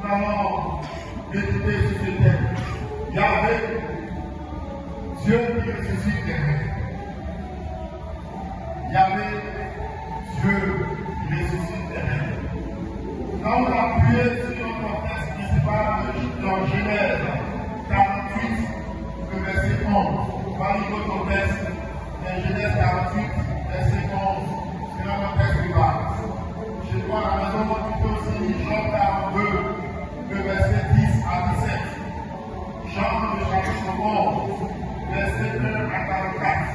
allons méditer sur ce thème. Yahvé, Dieu qui ressuscite les morts. Yahvé, Dieu qui ressuscite les morts. Quand on a appuyé sur notre texte principal dans Genèse 48, le verset 11, on va lire notre texte dans Genèse 48, verset 11, c'est notre texte de base. Je crois à la maison, on peut aussi lire Jean 42, le verset 10 à 17. Jean, le chapitre 11, verset 1 à 44.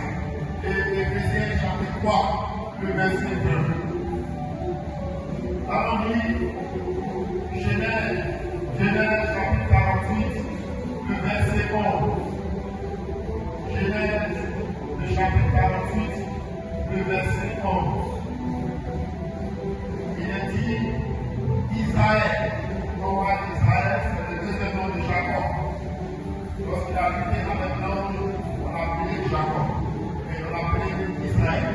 Et Éphésiens, chapitre 3, le verset 1. Allons lire Genèse, chapitre 48, le verset 11. Genèse, le chapitre 48, le verset 11. Il est dit Israël. On voit Israël, c'est le deuxième nom de Jacob. Lorsqu'il a habité avec l'ange, on l'a appelé Jacob. Mais on l'a appelé Israël.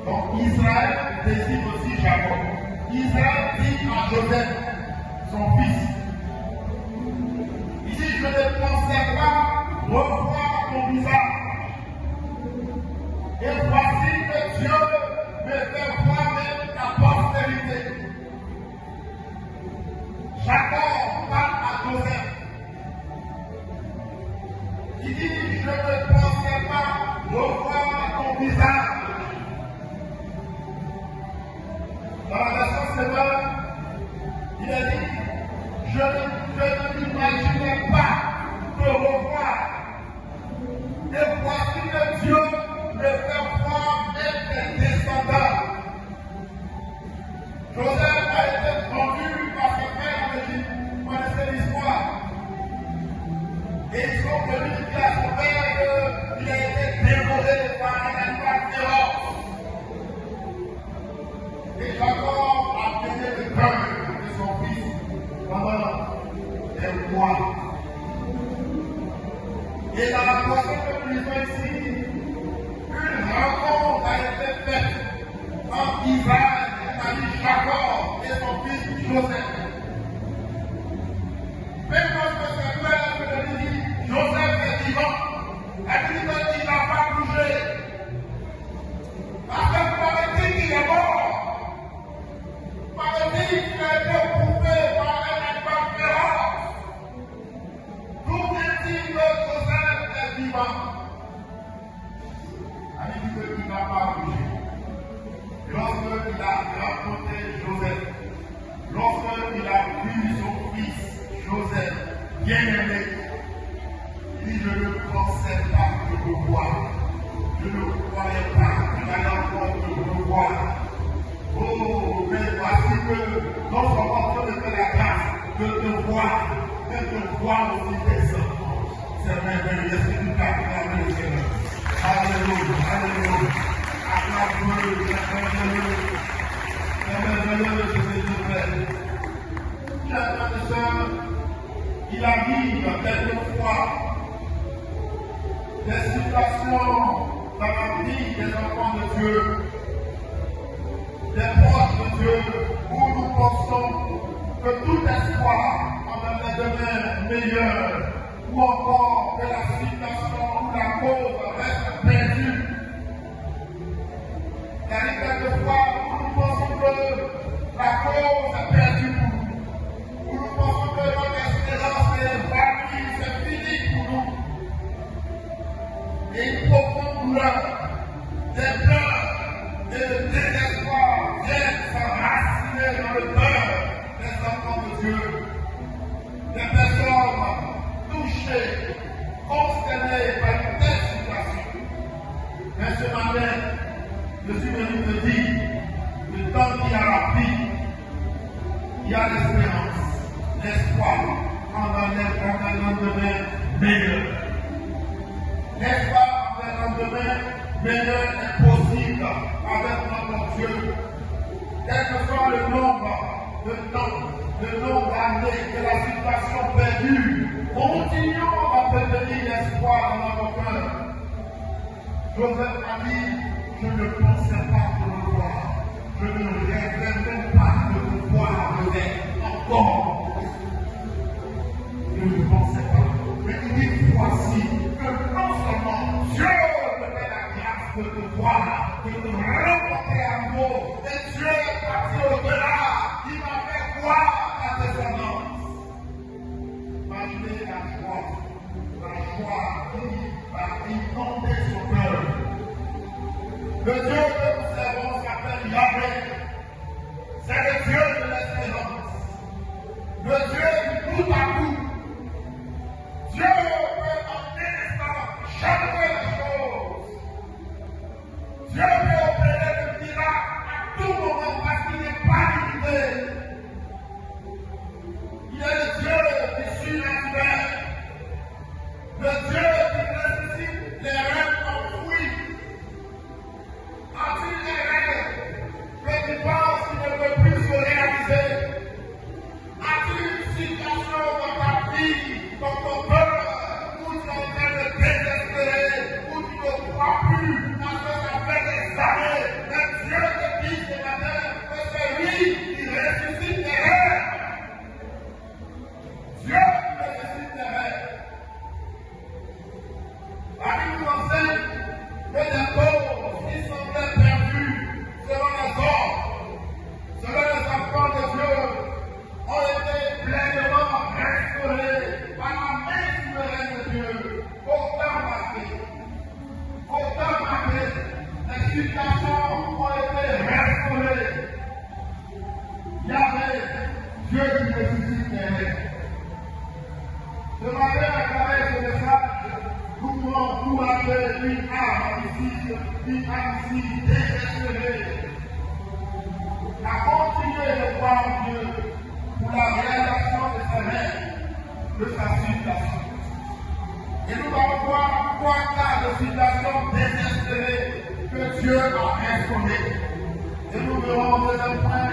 Donc Israël désigne aussi Jacob. Israël dit à Joseph, son fils, il dit, je ne pensais pas revoir ton visage. Et voici que Dieu me fait voir même ta postérité. Jacob parle à Joseph. Il dit, je ne pensais pas revoir ton visage. Dans la version sévère, il a dit, je ne m'imaginais pas te revoir. Et voici que Dieu me fait voir même tes descendants. Joseph a été vendu par ses frères en Égypte. Vous connaissez l'histoire. Et ils sont venus dire à son père qu'il a été dévoré par un animal féroce. Et Jacob a payé le cœur de son fils pendant des mois. Et dans la prochaine que nous lisons ici, une rencontre a été faite entre Israël, c'est-à-dire Jacob, et son fils Joseph. Même lorsque ses frères lui disent Joseph est vivant, elle dit qu'il n'a pas bougé. Parce que paraît-il qu'il est mort. Paraît-il qu'il a été coupé par un animal féroce. D'où est-il que Joseph est vivant? Elle dit qu'il n'a pas bougé. Lorsqu'il a rencontré Joseph, lorsqu'il a vu son fils Joseph, bien-aimé, il dit, je ne pensais pas te revoir. Je ne croyais pas qu'il allait encore te revoir. Oh, mais voici que non seulement Dieu me fait la grâce de te voir, mais de voir aussi tes enfants. C'est merveilleux. Est-ce que tu peux acclamer le Seigneur? Alléluia, alléluia. Acclame-le, acclame-le. C'est merveilleux ce que Dieu fait. Chers frères et sœurs, il arrive quelquefois des situations dans la vie des enfants de Dieu, des proches de Dieu, où nous pensons que tout espoir en un demain meilleur, ou encore que la situation ou la cause reste perdue. Il arrive quelquefois où nous pensons que la cause est perdue pour nous, où nous pensons que notre espérance est vanue, c'est fini pour nous. Et une profonde douleur, des pleurs et le désespoir viennent s'enraciner dans le cœur des enfants de Dieu, des personnes touchées, consternées par une telle situation. Mais ce matin, je suis venu te dire, le temps qu'il y a la vie, il y a l'espérance, l'espoir en un lendemain meilleur. L'espoir en un lendemain meilleur est possible avec notre Dieu. Quel que soit le nombre de temps, le nombre d'années que la situation perdure, continuons à prévenir l'espoir dans notre cœur. Joseph a dit, je ne pensais pas te revoir. Je ne rêvais même pas de te voir encore. de te voir, de te rencontrer à nouveau. Et Dieu est parti au-delà. Il m'a fait voir ta descendance. Imaginez la joie qui va inonder son cœur. Le Dieu que nous servons s'appelle Yahweh. C'est le Dieu de l'espérance. Le Dieu du tout à coup. Dieu peut en instant changer les choses. Dieu peut opérer le miracle à tout moment parce qu'il n'est pas limité. Il est le Dieu du surnaturel. Le Dieu qui ressuscite les rêves enfouis. A-t-il des rêves que tu penses qu'il ne peut plus se réaliser? As-tu une situation dans ta vie, dans ton peuple, où tu es en train de désespérer, où tu ne crois plus, parce que ça fait des années, mais Dieu te dit ce matin que c'est lui qui ressuscite les rêves. Dieu qui ressuscite les rêves. La Bible nous enseigne que des pauvres qui semblaient perdus selon les ordres, selon les enfants de Dieu, ont été pleinement restaurés par la main souveraine de Dieu. Autant marqué, les situations ont été restaurées. Il y avait Dieu qui ressuscite les rêves. Ce matin, à travers ce message, nous voulons encourager une âme ici désespérée à continuer de croire en Dieu pour la réalisation de ses rêves, de sa situation. Et nous allons voir 3 cas de situation désespérée que Dieu a restauré. Et nous verrons au deuxième point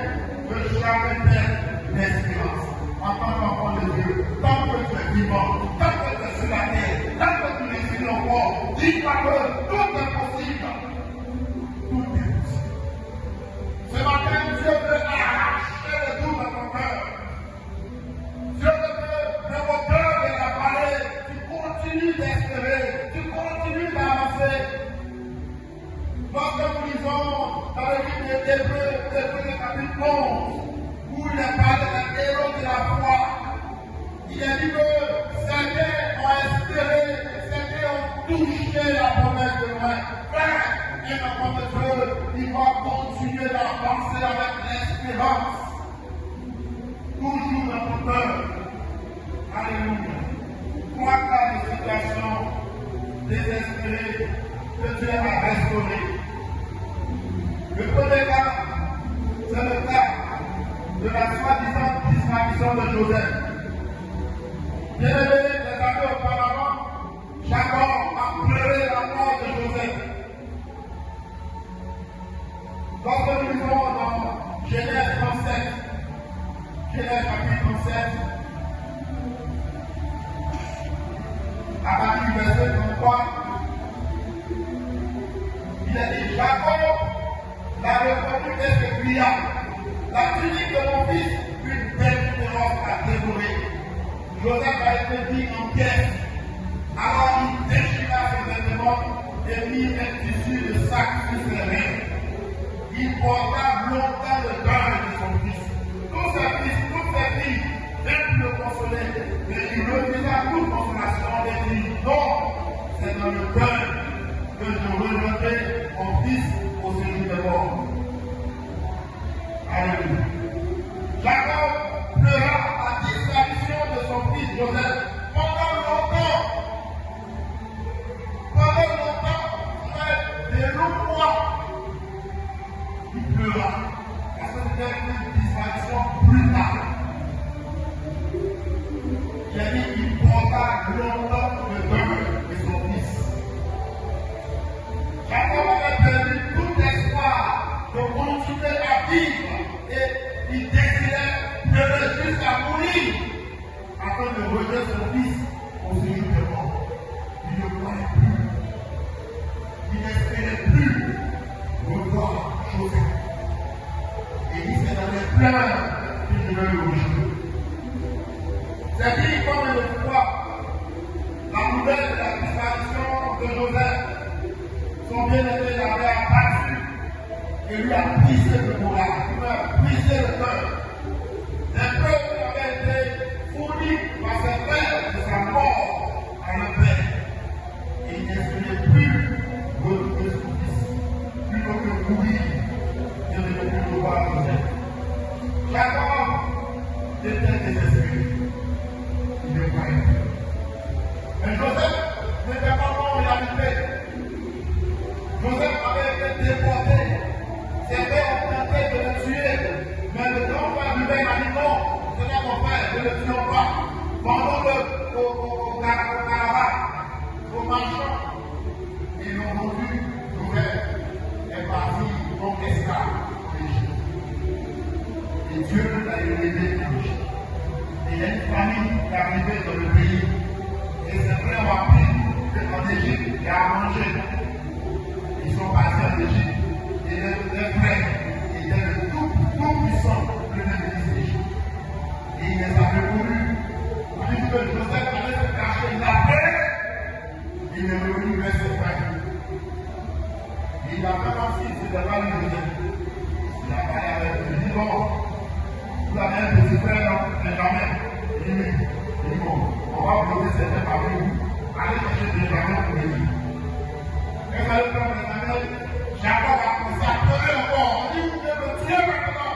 que jamais perdre l'espérance. En tant qu'enfant de Dieu, tant que tu es vivant, tant que tu es sur la terre, tant que tu respires encore, dis-toi que tout est possible. Tout est possible. Ce matin, Dieu veut arracher le doute à ton cœur. Dieu veut que au cœur de la vallée, tu continues d'espérer, tu continues d'avancer. Lorsque nous lisons dans le livre des Hébreux, chapitre 11, où il est parlé des héros de la foi, il est dit que certains ont espéré, certains ont touché la promesse de loin. Frère, et enfant de Dieu, il va continuer d'avancer avec l'espérance. Toujours dans ton cœur. Alléluia. 3 cas de situation désespérée que Dieu a restauré. Le premier cas, c'est le cas de la soi-disant disparition de Joseph. Bien-aimés, les années auparavant, Jacob a pleuré la mort de Joseph. Lorsque nous lisons dans Genèse 37, Genèse chapitre 37, à partir du verset 33, il a dit Jacob l'avait reconnu et se cria. La tunique de mon fils, une belle féroce a dévoré. Joseph a été mis en pièces. Alors il déchira ses vêtements et mit un tissu de sac sur ses reins. Il porta longtemps le deuil de son fils. Tous ses fils, toutes ses filles, même le consoler. Mais il refusa toute consolation et dit non, c'est dans le deuil que je rejeterai mon fils au séjour des morts. Alléluia. Jacob pleura la disparition de son fils Joseph pendant longtemps. Des longs mois. Il pleura. Parce que c'était une disparition brutale. Il a dit qu'il porta longtemps le deuil de son fils. Jacob avait perdu tout espoir de continuer à vivre. Et il désirait pleurer jusqu'à mourir afin de rejeter son fils au séjour des morts. Il ne croyait plus. Il n'espérait plus revoir Joseph. Et il s'est dans les pleurs que je vais le rejoindre. C'est dit comme une fois, la nouvelle de la disparition de Joseph, son bien-aimé et lui a brisé le moral, il lui a brisé le cœur. Des preuves qui avaient été fournies par ses frères de sa mort à le Père. Et il n'espérait plus retrouver son fils, plutôt que mourir et ne plus le voir Joseph. Jacob était désespéré. Il ne croyait plus. Mais Joseph n'était pas mort en réalité. Joseph avait été déporté. Ses pères ont tenté de le tuer. Mais le grand frère Ruben a dit non, ce n'est mon frère, ne le tuons pas. Vendons-le au caravane, au marchand. Ils l'ont vendu. Joseph est parti comme esclave en Égypte. Et Dieu l'a élevé en Égypte. Et il y a une famille qui est arrivée dans le pays. Et ses frères ont appris qu'en Égypte, il y a à manger. Ils sont partis en Égypte. Et les frères étaient le tout puissant premier ministre d'Égypte. Et il les a reconnus. On dit que Joseph allait se cacher. Il a fait. Il est revenu vers ses frères. Et il a fait comme s'il ne s'était pas lu Joseph. Il a parlé avec eux. Il dit bon, vous avez un petit frère, non? Benjamin. Il dit oui. Il dit bon, on va poser cette tête avec vous. Allez chercher Benjamin pour lui. Et ça le prend Benjamin. Jacob a commencé à pleurer encore. On dit vous devez me tuer maintenant.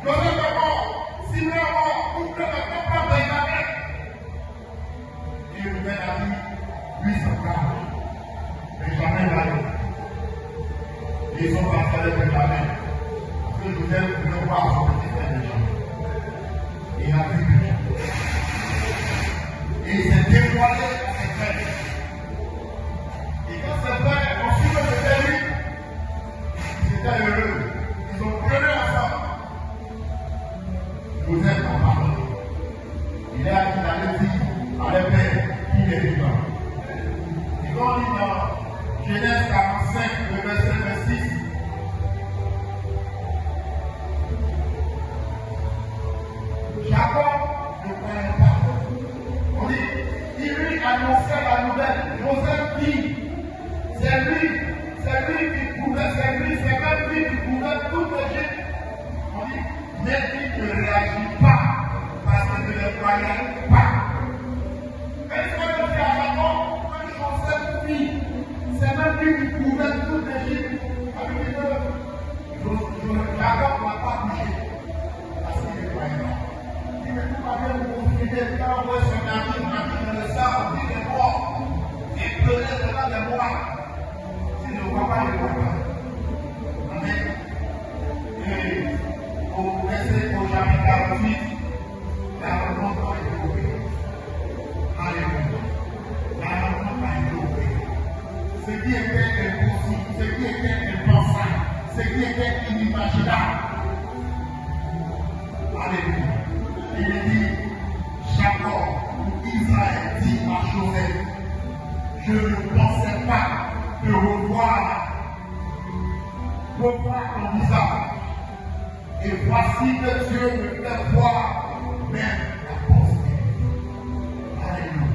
Joseph est mort. Simon est mort. Vous devez maintenant pas Benjamin. Et Ruben a dit, lui son frère. Benjamin l'a dit. Et ils sont partis avec Benjamin. Parce que Joseph voulait voir son petit frère Benjamin. Et il a vu Benjamin. Et il s'est dévoilé à ses frères. Et quand ses frères ont su que c'était lui, ils étaient heureux. Ils ont pleuré ensemble. Joseph en parle. Il a dit d'aller dire à leur père qu'il est vivant. Et quand on lit dans Genèse 45, le verset 26, Jacob ne croyait pas. On dit, il lui annonçait la nouvelle. Joseph dit, c'est lui qui pouvait, c'est même lui qui pouvait tout Égypte. On dit, mais il ne réagit pas parce qu'il ne le croyait pas. Est-ce que je dis à Jacob que Joseph dit, c'est même lui qui pouvait tout Égypte. Jacob n'a pas bougé parce qu'il ne croyait pas. Il ne peut pas bien vous confier quand on voit son ami dans le sable, on dit qu'il est mort. Et pleurer devant les mois. S'il ne voit pas, il ne voit pas. Amen. Et au verset au chapitre 48, la rencontre est trouvée. Alléluia. La rencontre a été trouvée. Ce qui était impossible, ce qui était impensable, ce qui était inimaginable. Alléluia. Il dit, Jacob ou Israël dit à Joseph, je ne pensais pas te revoir ton visage. Et voici que Dieu me fait voir même la postérité. Alléluia.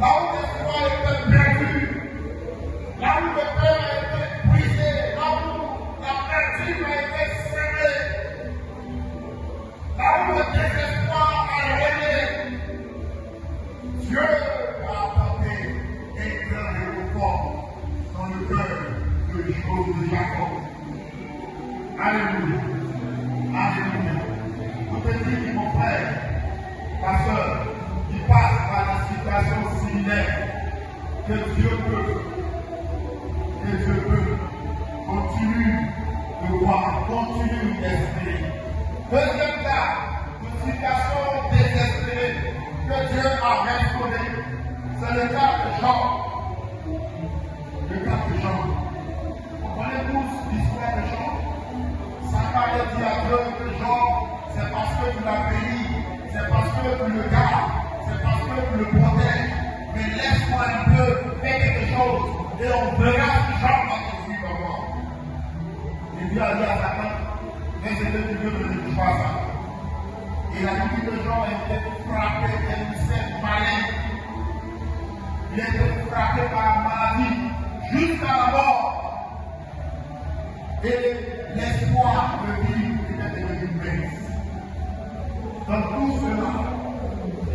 Là où l'espoir était perdu, là où le cœur a été brisé, là où la vertu a été serrée, là où le désespoir a régné, Dieu a apporté un grand réconfort dans le cœur de Jacob. Alléluia. Alléluia. Vous te dites, mon frère, ma soeur, qui passe par la situation similaire, que Dieu peut, continue de voir, continue d'espérer. Deuxième cas, une situation désespérée, que Dieu a restauré, c'est le cas de Jean. Le cas de Jean. On connaît tous l'histoire de Jean. Zacharie dit à Dieu que Jean, c'est parce que tu l'as béni, c'est parce que tu le gardes, c'est parce que tu le protèges. Mais laisse-moi un peu faire quelque chose et on verra si Jean va te suivre encore. Et Dieu a dit à Satan, mais c'est le Dieu de ne pas ça. Il a dit que Jean était frappé d'une cette maladie. Il était frappé par la maladie jusqu'à la mort. Et l'espoir de vie était devenu mince. Dans tout cela,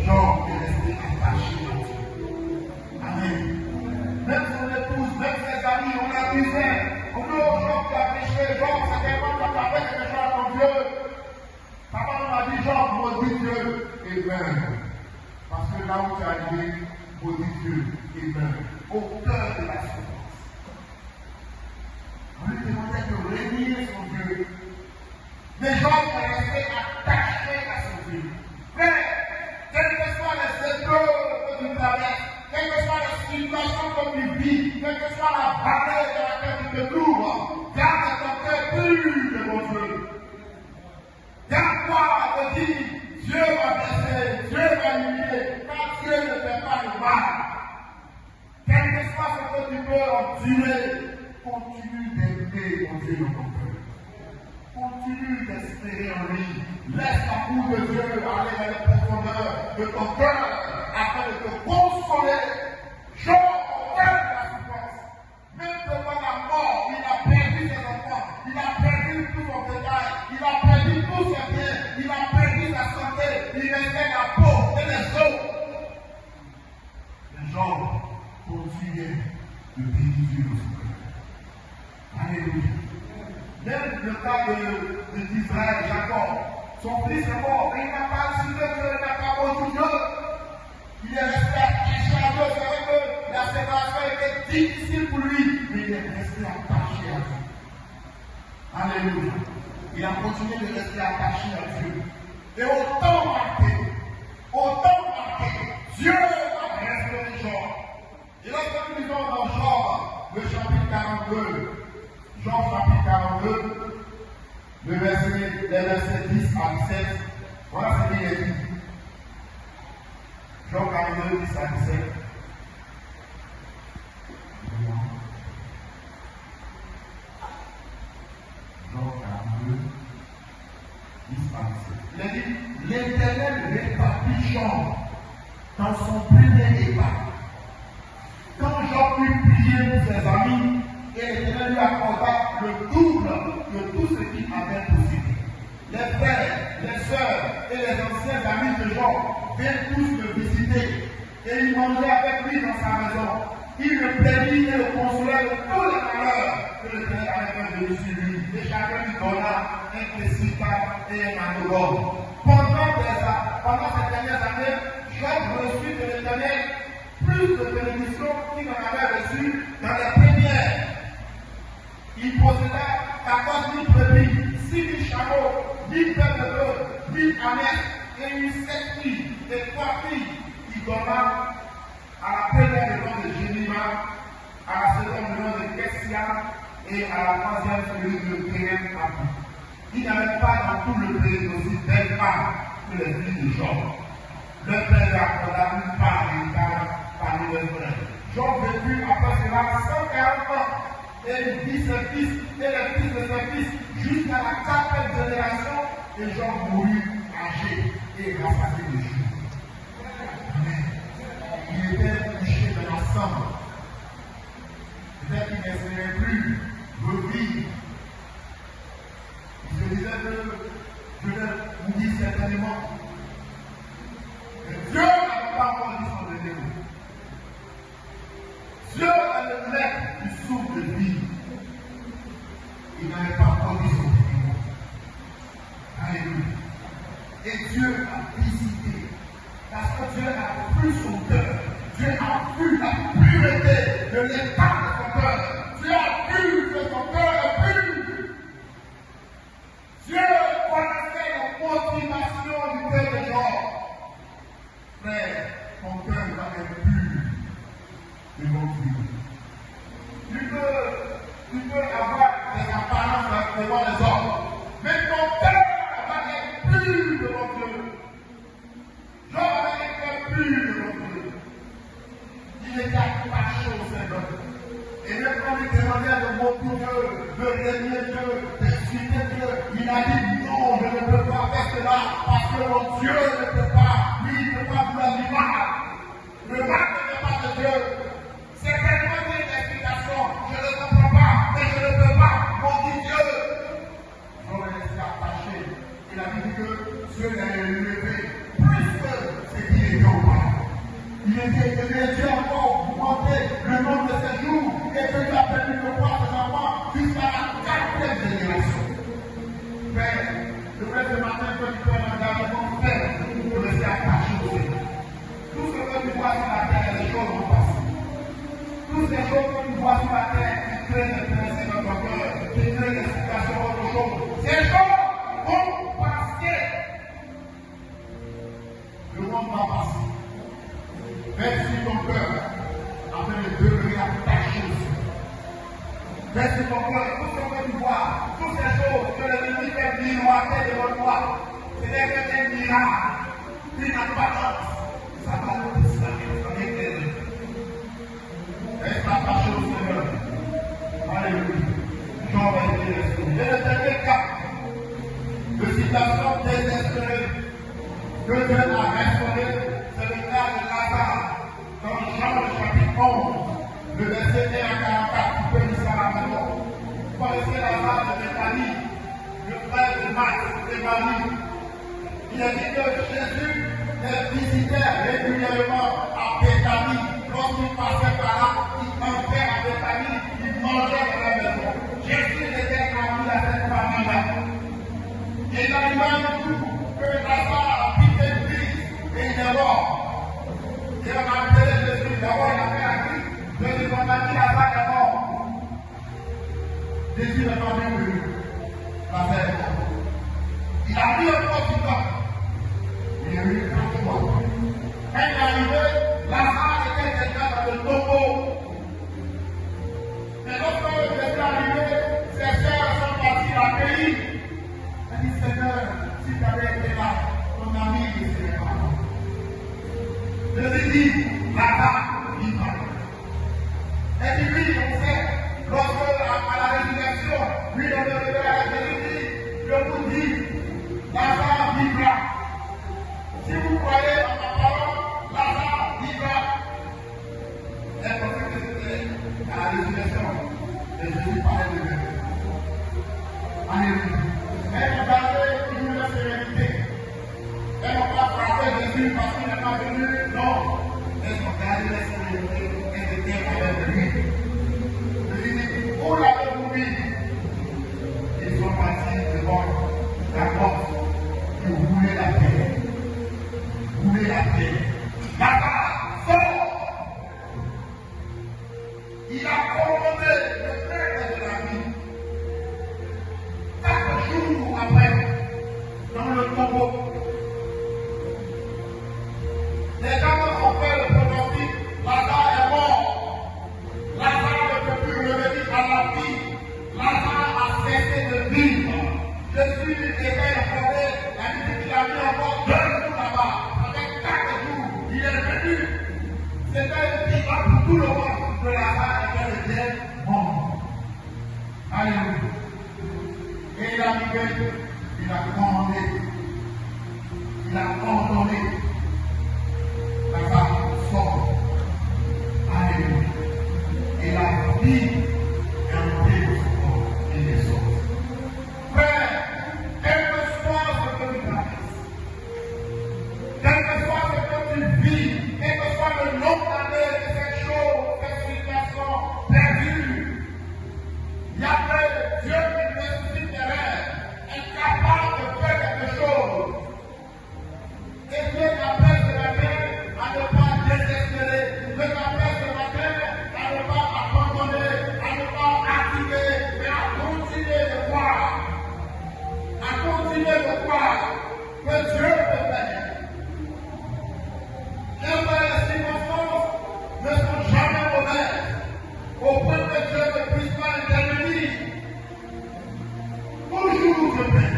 Job est resté attaché à Dieu. Amen. Même son épouse, même ses amis, on l'accusait. On dit, oh, Job qui a péché, Job, c'était pas quand tu as fait quelque chose à ton Dieu. Papa m'a dit, Job, maudit Dieu et meurt. Parce que là où tu es arrivé, maudit Dieu et meurt. Au cœur de la souffrance. On lui demandait de réunir son Dieu. Mais Job est resté attaché à son Dieu. Mais, quelles que soient les épreuves que tu traverses, quelle que soit la situation que tu vis, quelle que soit la bataille de laquelle tu te trouves, garde ton cœur pur de mon Dieu. Garde-toi de dire, Dieu va blesser, Dieu va humilier, car Dieu ne fait pas le mal. Quel que soit ce que tu peux endurer, continue d'aimer mon Dieu dans ton cœur. Continue d'espérer en lui. Laisse l'amour de Dieu aller dans les profondeurs de ton cœur afin de te consoler. Job au cœur de la souffrance. Même devant la mort, il a perdu ses enfants, il a perdu tout son bétail, il a perdu tous ses biens, il a perdu sa santé, il restait la peau et les os. Mais Job continuait de bénir Dieu dans son cœur. Alléluia. Même le cas d'Israël, Jacob, son fils est mort, mais il n'a pas assumé que il n'a pas reçu Dieu. Il est resté attaché à Dieu. C'est vrai que la séparation était difficile pour lui, mais il est resté attaché à Dieu. Alléluia. Il a continué de rester attaché à Dieu. Et autant marqué, Dieu a restauré Job. Et lorsque nous lisons dans Job, le chapitre 42, Job chapitre 42, les versets 10 à 17, voilà ce qu'il est dit. Job 42, 10 à 17. Job 42, 10 à 17. Il a dit, l'Éternel rétablit Job dans son premier état. Quand Job eut prié pour ses amis, et l'Éternel lui accorda le double de tout ce qu'il avait possédé. Les frères, les sœurs et les anciens amis de Job vinrent tous le visiter et ils mangeaient avec lui dans sa maison. Il le plaignit et le consolait de tous les malheurs que l'Éternel avait venus sur lui. Et chacun lui donna un crucifix et un anogone. Pendant ces dernières années, Job reçut de l'Éternel plus de bénédictions qu'il en avait reçu dans les premières. Il posséda 14 000 brebis, 6 000 chameaux, 10 paires de bœufs, 10 ânes, et eut 7 filles et 3 filles. Il donna à la première le nom de Jénima, à la seconde le nom de Kessia, et à la troisième celui de Péren Abou. Il n'y avait pas dans tout le pays aussi belles femmes que les filles de Job. Le père d'accorda une part héritable parmi les frères. Job vécut après cela 140 ans. Et il vit ses fils et les fils de ses fils jusqu'à la 4e génération, et Job mourut âgé et rassasié de jours. Amen. Il était touché de la sang. Peut-être qu'il n'espérait plus revivre. Il se disait que je vais mourir certainement. Mais Dieu n'avait pas encore dit son dernier mot. Dieu est le maître du souffle de vie. Il n'avait pas encore dit son dernier mot. Alléluia. Et Dieu a décidé, parce que Dieu a vu son cœur. Dieu a vu la pureté de l'état de son cœur. Dieu a vu que son cœur est pur. Dieu connaissait la motivation du cœur de Job. Frère, ton cœur doit être pur devant Dieu. Tu peux avoir des apparences devant les hommes, mais ton cœur va être pur devant Dieu. Job avait un cœur pur devant Dieu. Il était attaché au Seigneur. Et même quand il demandait de montrer Dieu, de régner Dieu, d'expliquer Dieu, il a dit non, je ne peux pas faire cela, parce que mon Dieu ne peut pas, lui, il ne peut pas vouloir du mal. Le mal ne vient pas de Dieu. C'est tellement une explication, je ne comprends pas, mais je ne peux pas. Mon Dieu, cœur, qui crée des situations autre chose. Ces choses vont passer. Le monde va passer. Verse ton cœur afin de demeurer attaché aussi. Verse ton cœur, tout ce que tu vois, toutes ces choses que l'ennemi fait miroiter devant toi, ce n'est qu'un miracle, une apparence. Ça va nous disparaître avec elle. Reste attaché au Seigneur. Alléluia. Jean va être désespéré. Et le dernier cas de citation désespérée que Dieu a restauré, c'est le cas de Lazare. Dans Jean le chapitre 11, le verset 1 à 44, tu peux lire ça à la maison. Vous connaissez Lazare de Bethanie, le frère de Marthe et Marie. Il a dit que Jésus les visitait régulièrement à Bethanie. Lorsqu'il passait par là, il entrait à Bethanie, il mangeait dans la maison. Jésus était ami à cette famille-là. Et l'animal dit que Lazare a piqué Christ et il est mort. Et on a appelé Jésus, d'abord il a fait à Christ. Jésus on a dit Lazare est mort. Jésus n'est pas bien venu. Lazare est mort. Il a pris un peu du temps. Il y a eu 4 fois. Quand il est arrivé, Lazare était déjà dans le tombeau. Mais lorsque il est arrivé, ses sœurs sont parties l'accueillir. Elle dit Seigneur, si tu avais été là, ton ami ne serait pas là. Jésus dit Lazare vivra. Elle dit oui, on sait, lorsque à la résurrection, lui on le révèle, Jésus dit, je vous dis, Lazare vivra. Si vous croyez en ma parole, Lazare vivra. Elle pensait que c'était à la résurrection. Et Jésus parlait de lui. Alléluia. Elle nous gardait toujours la sérénité. Elle n'a pas frappé Jésus parce qu'il n'est pas venu. Non. Elles ont gardé la sérénité. Elles étaient avec lui. Jésus dit, où l'avez-vous mis? Ils sont partis devant la porte pour rouler la paix. Rouler la paix. Lazare sort. Il a commandé le frère de la vie. 4 jours après, dans le tombeau, les gens ont fait le pronostic, Lazare est mort. Lazare ne peut plus revenir à la vie. Lazare a cessé de vivre. Jésus était informé, la Bible qu'il a mis encore 2 jours là-bas. Avec 4 jours, il est venu. C'était une vie pour tout le monde que Lazare était le bien mort. Alléluia. Et il a arrivé, il a commandé, il a ordonné, Lazare sort. Alléluia. Et la vie est entrée dans son corps et il est sorti. Frère, quel que soit ce que tu traverses, quel que soit ce que tu vis, quel que soit le nombre d'années de cette chose, cette situation perdue, il y a que Dieu qui ressuscite des rêves, est capable de faire quelque chose. Et Dieu t'appelle ce matin à ne pas désespérer. Dieu t'appelle ce matin à ne pas abandonner, à ne pas activer, mais à continuer de croire. À continuer de croire que Dieu peut faire. Les circonstances ne sont jamais mauvaises, au point que Dieu ne puisse pas intervenir. Toujours je peux.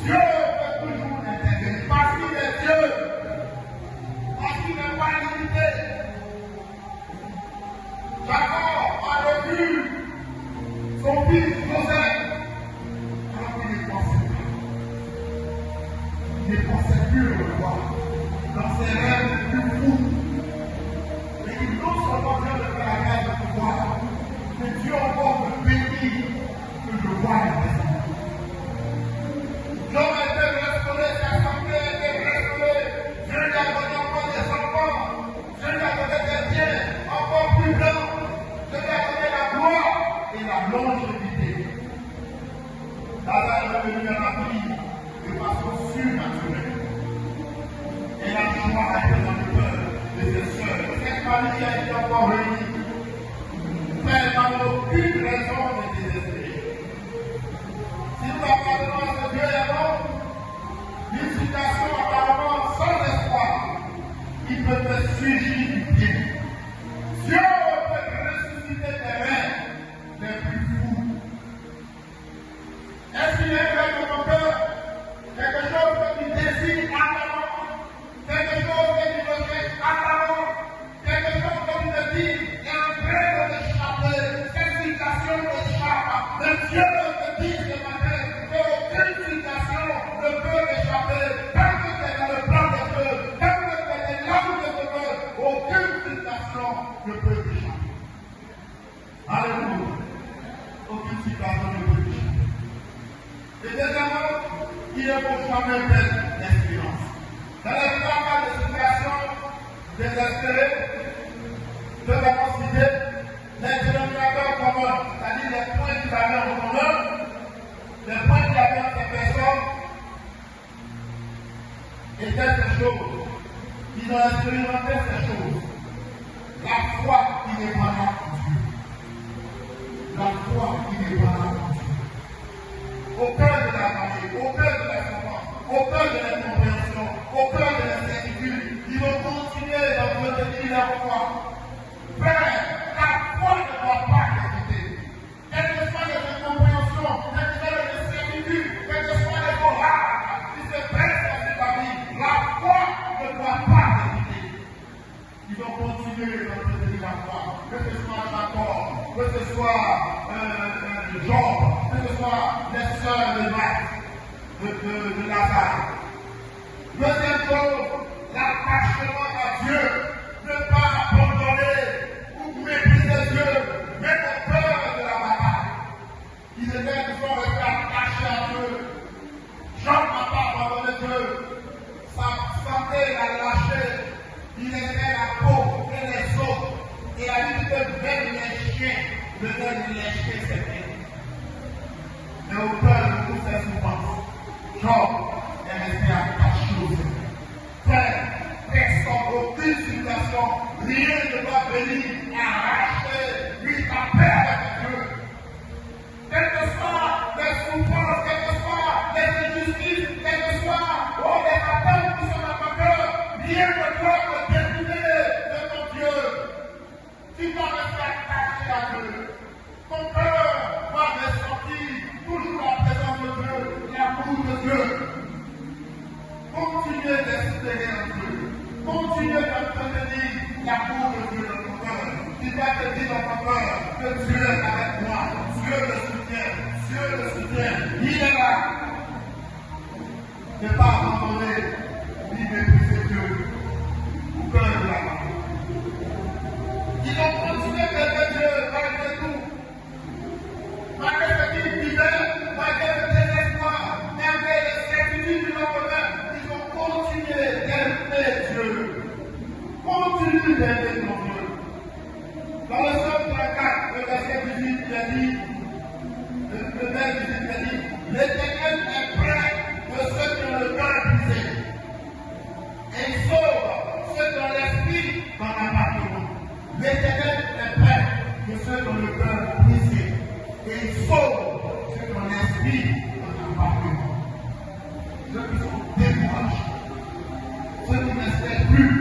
Dieu peut toujours intervenir parce qu'il est Dieu, parce qu'il n'est pas limité. Jacob a revu son fils Joseph alors qu'il ne pensait pas. Il ne pensait plus le voir dans ses rêves les plus fous. Mais il non seulement Dieu le fait la grâce de pouvoir, mais Dieu encore me bénit que je vois la destinée. L'homme a été restauré, sa santé a été restaurée. Dieu lui a donné encore des enfants. Dieu lui a donné des biens encore plus grands. Dieu lui a donné la gloire et la longévité. Lazare est revenu à la vie de façon surnaturelle. Et la joie a été dans le cœur de ses soeurs. Cette famille a été encore réunie. Mais dans aucune toute situation de péché. Et deuxièmement, il ne faut jamais perdre l'espérance. Dans les trois cas de situation désespérée, nous avons cité les dénominateurs communs, c'est-à-dire les points qu'ils avaient en commun, les points qu'il y avait entre ces personnes, et quelque chose. Ils ont expérimenté ces choses. La foi qui n'est pas là pour Dieu. La foi qui n'est pas là pour Dieu. Au cœur de la famille, au cœur de la souffrance, au cœur de l'incompréhension, au cœur de l'incertitude, ils vont continuer d'entretenir la foi. Frère, la foi ne doit pas t'éviter. Quelles que soient les incompréhensions, quelles que soient les incertitudes, quelles que soient les orages qui se pressent dans ta vie, la foi ne doit pas t'éviter. Ils vont continuer d'entretenir la foi, que ce soit Jacob, que ce soit Job, que ce soit les sœurs de Matt, de Lazare. Deuxième chose, l'attachement à Dieu, ne pas abandonner ou mépriser Dieu, mettre peur de la bataille. Ils étaient toujours restés attachés à Dieu. Job n'a pas abandonné Dieu. Sa santé l'a lâché. Il était la peau et les autres. Et a dit que même les chiens devaient lécher ses pieds. Mais au cœur de toutes ces souffrances, Job est resté attaché au Seigneur. Frère, personne, aucune situation, rien ne doit venir arracher, lui, ta paix avec Dieu. Quelles que soient les souffrances, quelles que soient les injustices, quelles que soient les attentes qui sont dans ton cœur, rien ne doit te détourner de ton Dieu. Tu dois rester attaché à Dieu. Ton cœur doit ressentir toujours la présence de Dieu, l'amour de Dieu. Continuez d'espérer en Dieu. Continuez d'entretenir l'amour de Dieu dans ton cœur. Tu dois te dire dans ton cœur que Dieu est avec moi. Dieu le soutient. Dieu le soutient. Il est là. Ne pas abandonner ni mépriser Dieu au cœur de la main. Ils ont continué d'aimer Dieu malgré tout. Malgré ce qu'ils vivaient, malgré le désespoir, malgré les certitudes du lendemain, ils ont continué d'aimer Dieu. Continue d'aimer ton Dieu. Dans le psaume 34, le verset 18, il a dit, le verset 18, il a dit, l'Éternel est près de ceux qui ont le cœur brisé. Et il sauve ceux qui ont l'esprit dans l'appartement. L'Éternel est près de ceux qui ont le cœur brisé. Et il sauve ceux qui ont l'esprit dans l'appartement. Ceux qui sont découragés. Ceux qui n'espèrent plus.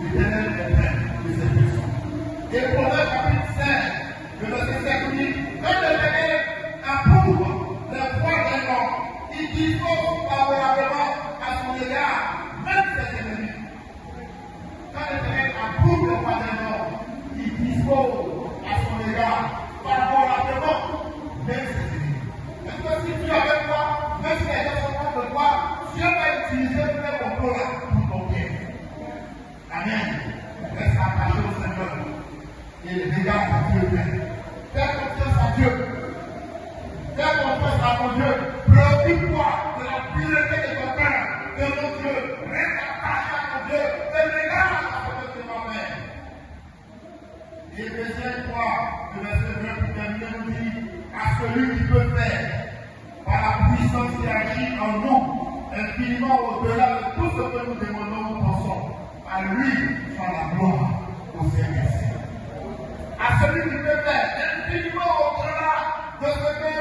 L'Éternel est près de ces personnes. Et Proverbe chapitre 16, le verset 7 dit, quand l'Éternel approuve le poids d'un homme, il dispose favorablement à son égard, même ses ennemis. Quand l'Éternel approuve le poids d'un homme, il dispose à son égard favorablement, même ses ennemis. Est-ce que si tu es avec toi, même si les gens sont contre toi, Dieu va utiliser tous les complots là pour ton bien. Amen. Reste attaché au Seigneur. Et regarde à Dieu fait. Fais confiance à Dieu. Fais confiance à ton Dieu. Préoccupe-toi de la pureté de ton cœur, de ton Dieu. Reste attaché à ton Dieu. Et regarde à ce que tu vas faire. Et Éphésiens 3, le verset 20 pour terminer, nous dit à celui qui peut faire, par la puissance qui agit en nous, infiniment au-delà de tout ce que nous demandons ou pensons. À lui soit la gloire au siècle. À celui qui peut faire infiniment au-delà de ce que